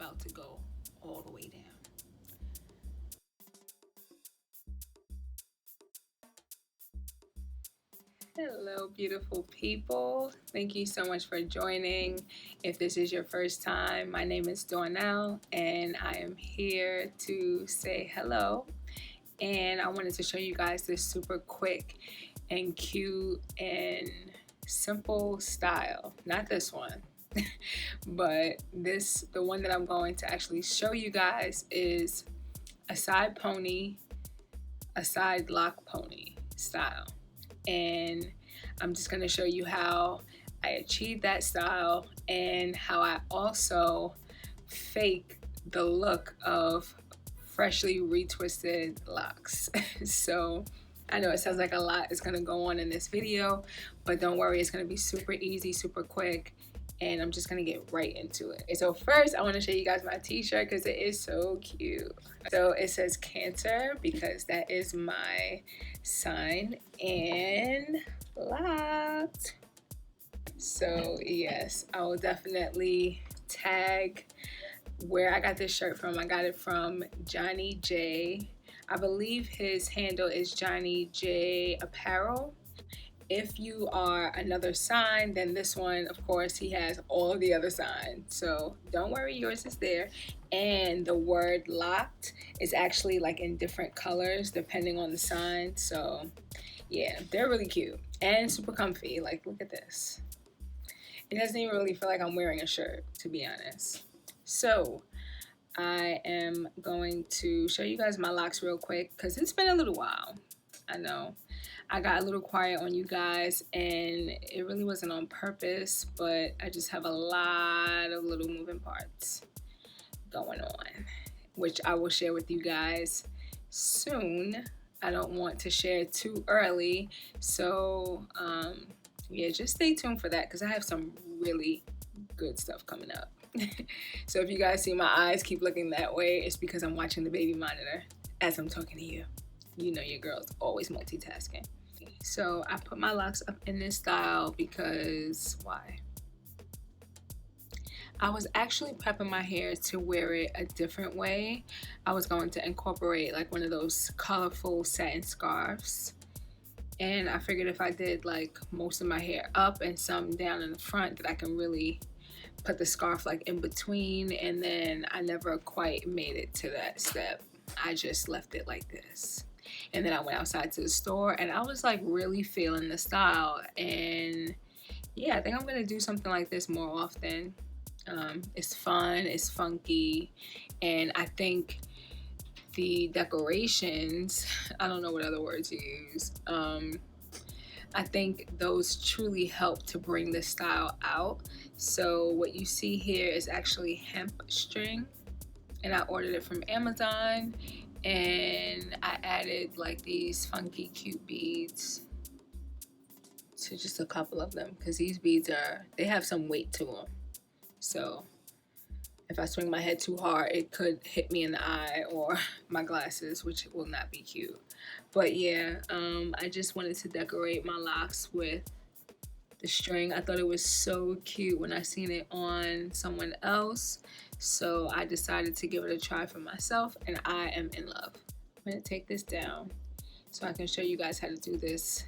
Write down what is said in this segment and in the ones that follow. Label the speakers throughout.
Speaker 1: about to go all the way down. Hello, beautiful people. Thank you so much for joining. If this is your first time, my name is Dornell, and I am here to say hello. And I wanted to show you guys this super quick and cute and simple style. Not this one, but the one that I'm going to actually show you guys is a side pony, a side lock pony style. And I'm just going to show you how I achieved that style and how I also fake the look of freshly retwisted locks. So I know it sounds like a lot is going to go on in this video, but don't worry, it's going to be super easy, super quick, and I'm just going to get right into it. So first, I want to show you guys my t-shirt because it is so cute. So it says Cancer because that is my sign, and locked. So yes, I will definitely tag where I got this shirt from. I got it from Johnny J. I believe his handle is Johnny J Apparel. If you are another sign, then this one, of course, he has all the other signs. So don't worry, yours is there. And the word locked is actually like in different colors depending on the sign. So yeah, they're really cute and super comfy. Like, look at this. It doesn't even really feel like I'm wearing a shirt, to be honest. So I am going to show you guys my locks real quick because it's been a little while. I know I got a little quiet on you guys and it really wasn't on purpose, but I just have a lot of little moving parts going on, which I will share with you guys soon. I don't want to share too early, so yeah, just stay tuned for that because I have some really good stuff coming up. So if you guys see my eyes keep looking that way, it's because I'm watching the baby monitor as I'm talking to you. You know your girl's always multitasking. So I put my locks up in this style because why? I was actually prepping my hair to wear it a different way. I was going to incorporate like one of those colorful satin scarves. And I figured if I did like most of my hair up and some down in the front, that I can really put the scarf like in between. And then I never quite made it to that step. I just left it like this. And then I went outside to the store and I was like really feeling the style. And yeah, I think I'm gonna do something like this more often. It's fun, it's funky, and I think the decorations, I don't know what other words to use, I think those truly help to bring the style out. So what you see here is actually hemp string, and I ordered it from Amazon, and I added like these funky cute beads to just a couple of them because these beads they have some weight to them. So if I swing my head too hard, it could hit me in the eye or my glasses, which will not be cute. But yeah, I just wanted to decorate my locks with the string. I thought it was so cute when I seen it on someone else. So I decided to give it a try for myself, and I am in love. I'm gonna take this down so I can show you guys how to do this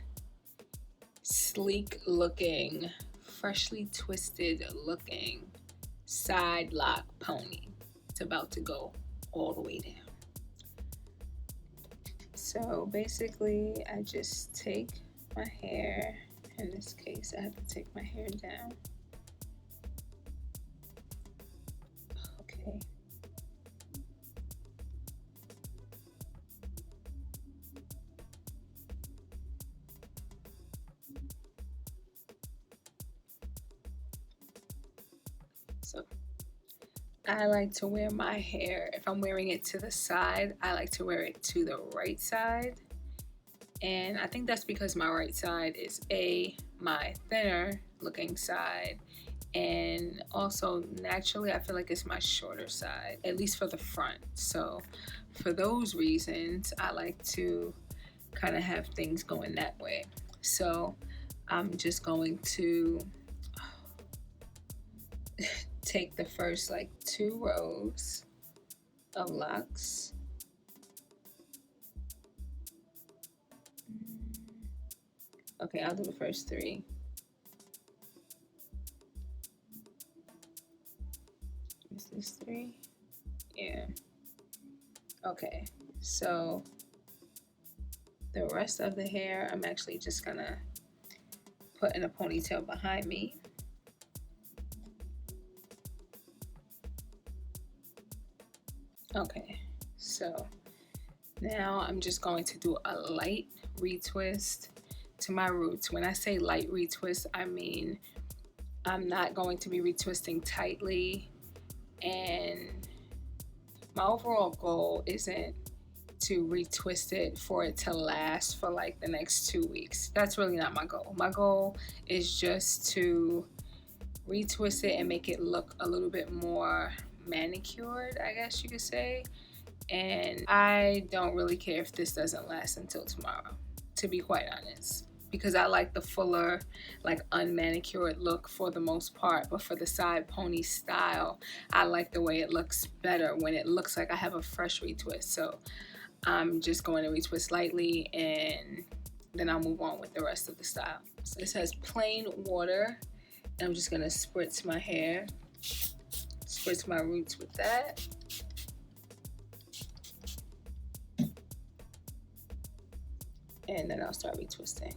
Speaker 1: sleek looking, freshly twisted looking side lock pony. It's about to go all the way down. So basically I just take my hair, in this case I have to take my hair down. Okay. So I like to wear my hair, if I'm wearing it to the side, I like to wear it to the right side. And I think that's because my right side is my thinner looking side, and also naturally I feel like it's my shorter side, at least for the front. So for those reasons, I like to kind of have things going that way. So I'm just going to take the first like 2 rows of locks. Okay, I'll do the first 3. Is this 3? Yeah. Okay, so the rest of the hair, I'm actually just gonna put in a ponytail behind me. Okay, so now I'm just going to do a light retwist to my roots. When I say light retwist, I mean I'm not going to be retwisting tightly, and my overall goal isn't to retwist it for it to last for like the next 2 weeks. That's really not my goal. My goal is just to retwist it and make it look a little bit more manicured, I guess you could say. And I don't really care if this doesn't last until tomorrow, to be quite honest, because I like the fuller, like unmanicured look for the most part. But for the side pony style, I like the way it looks better when it looks like I have a fresh retwist. So I'm just going to retwist lightly, and then I'll move on with the rest of the style. So this has plain water, and I'm just going to spritz my hair, spritz my roots with that. And then I'll start retwisting.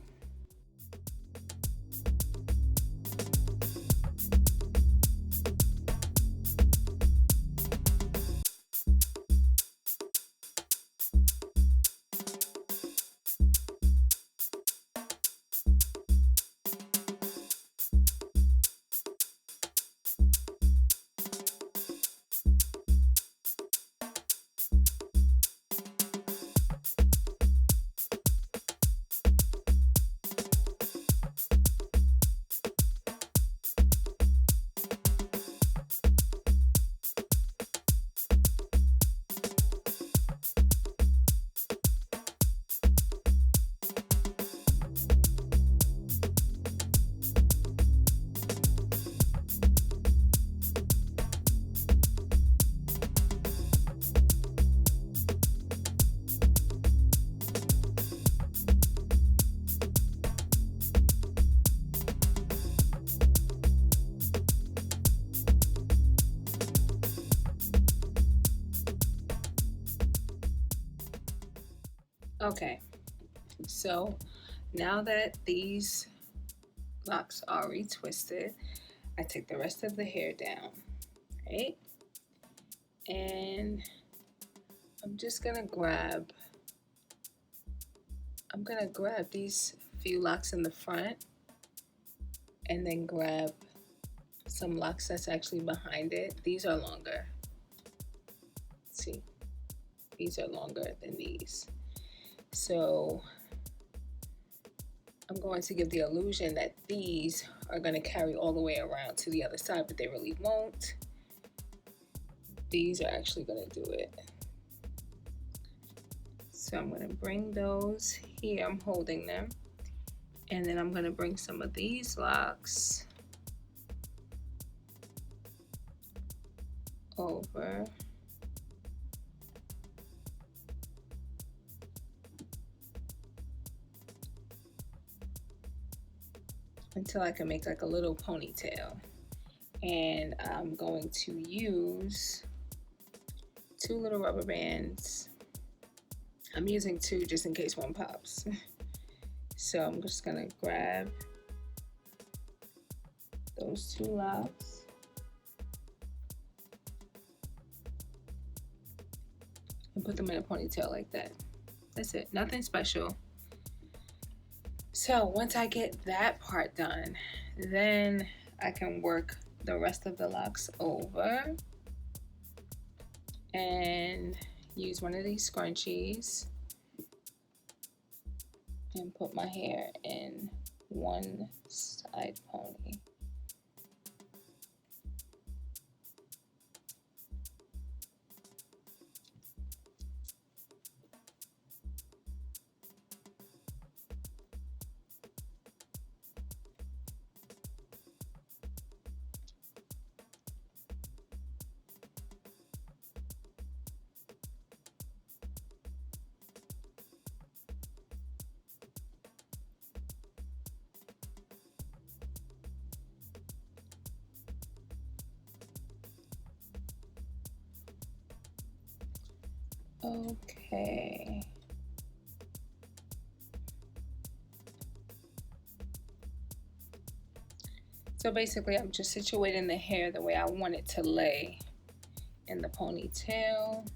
Speaker 1: Okay, so now that these locks are retwisted, I take the rest of the hair down, right? And I'm gonna grab these few locks in the front, and then grab some locks that's actually behind it. These are longer. Let's see, these are longer than these. So I'm going to give the illusion that these are going to carry all the way around to the other side, but they really won't. These are actually going to do it. So I'm going to bring those here. I'm holding them. And then I'm going to bring some of these locks over. Until I can make like a little ponytail. And I'm going to use 2 little rubber bands. I'm using 2 just in case one pops. So I'm just gonna grab those 2 locks. And put them in a ponytail like that. That's it, nothing special. So once I get that part done, then I can work the rest of the locks over and use one of these scrunchies and put my hair in one side pony. Okay. So basically, I'm just situating the hair the way I want it to lay in the ponytail.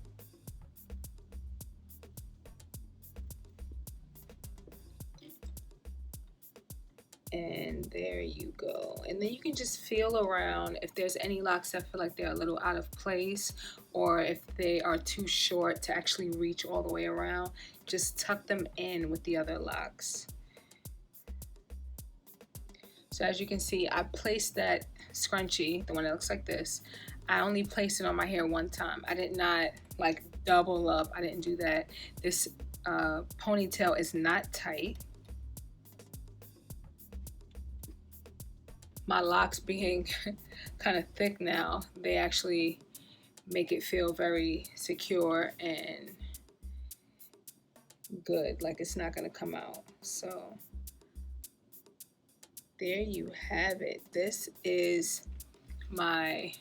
Speaker 1: And there you go. And then you can just feel around if there's any locks that feel like they're a little out of place, or if they are too short to actually reach all the way around, just tuck them in with the other locks. So as you can see, I placed that scrunchie, the one that looks like this, I only placed it on my hair one time. I did not like double up. I didn't do that. This ponytail is not tight. My locks being kind of thick now, they actually make it feel very secure and good, like it's not gonna come out. So there you have it. This is my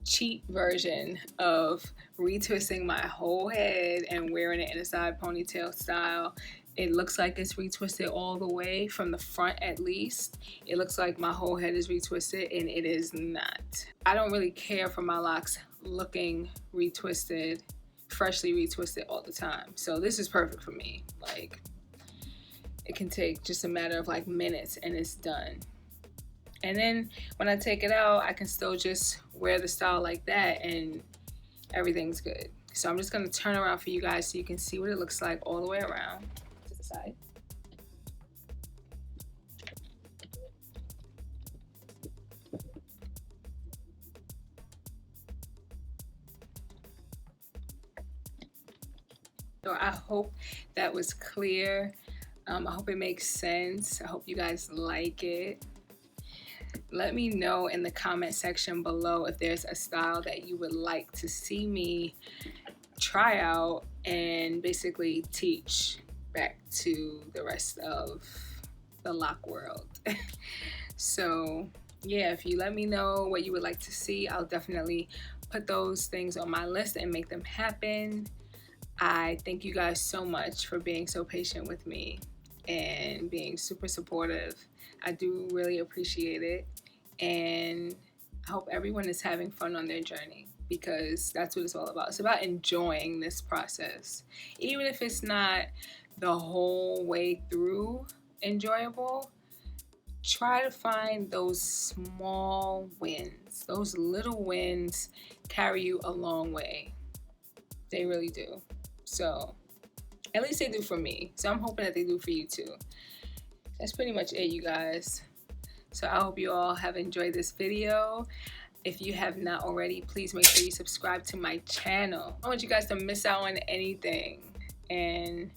Speaker 1: cheat version of retwisting my whole head and wearing it in a side ponytail style. It looks like it's retwisted all the way from the front, at least. It looks like my whole head is retwisted, and it is not. I don't really care for my locks looking retwisted, freshly retwisted all the time. So this is perfect for me. Like, it can take just a matter of like minutes and it's done. And then when I take it out, I can still just wear the style like that and everything's good. So I'm just gonna turn around for you guys so you can see what it looks like all the way around to the side. So I hope that was clear. I hope it makes sense. I hope you guys like it. Let me know in the comment section below if there's a style that you would like to see me try out and basically teach back to the rest of the lock world. So yeah, if you let me know what you would like to see, I'll definitely put those things on my list and make them happen. I thank you guys so much for being so patient with me and being super supportive. I do really appreciate it, and I hope everyone is having fun on their journey, because that's what it's all about. It's about enjoying this process. Even if it's not the whole way through enjoyable, try to find those small wins. Those little wins carry you a long way. They really do. So at least they do for me. So I'm hoping that they do for you too. That's pretty much it, you guys. So I hope you all have enjoyed this video. If you have not already, please make sure you subscribe to my channel. I don't want you guys to miss out on anything. And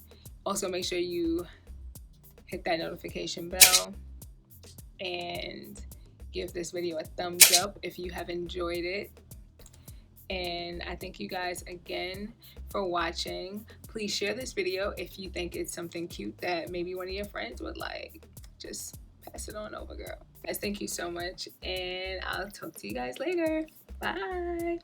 Speaker 1: also make sure you hit that notification bell and give this video a thumbs up if you have enjoyed it. And I thank you guys again for watching. Please share this video if you think it's something cute that maybe one of your friends would like. Just pass it on over, girl. Guys, thank you so much, and I'll talk to you guys later. Bye.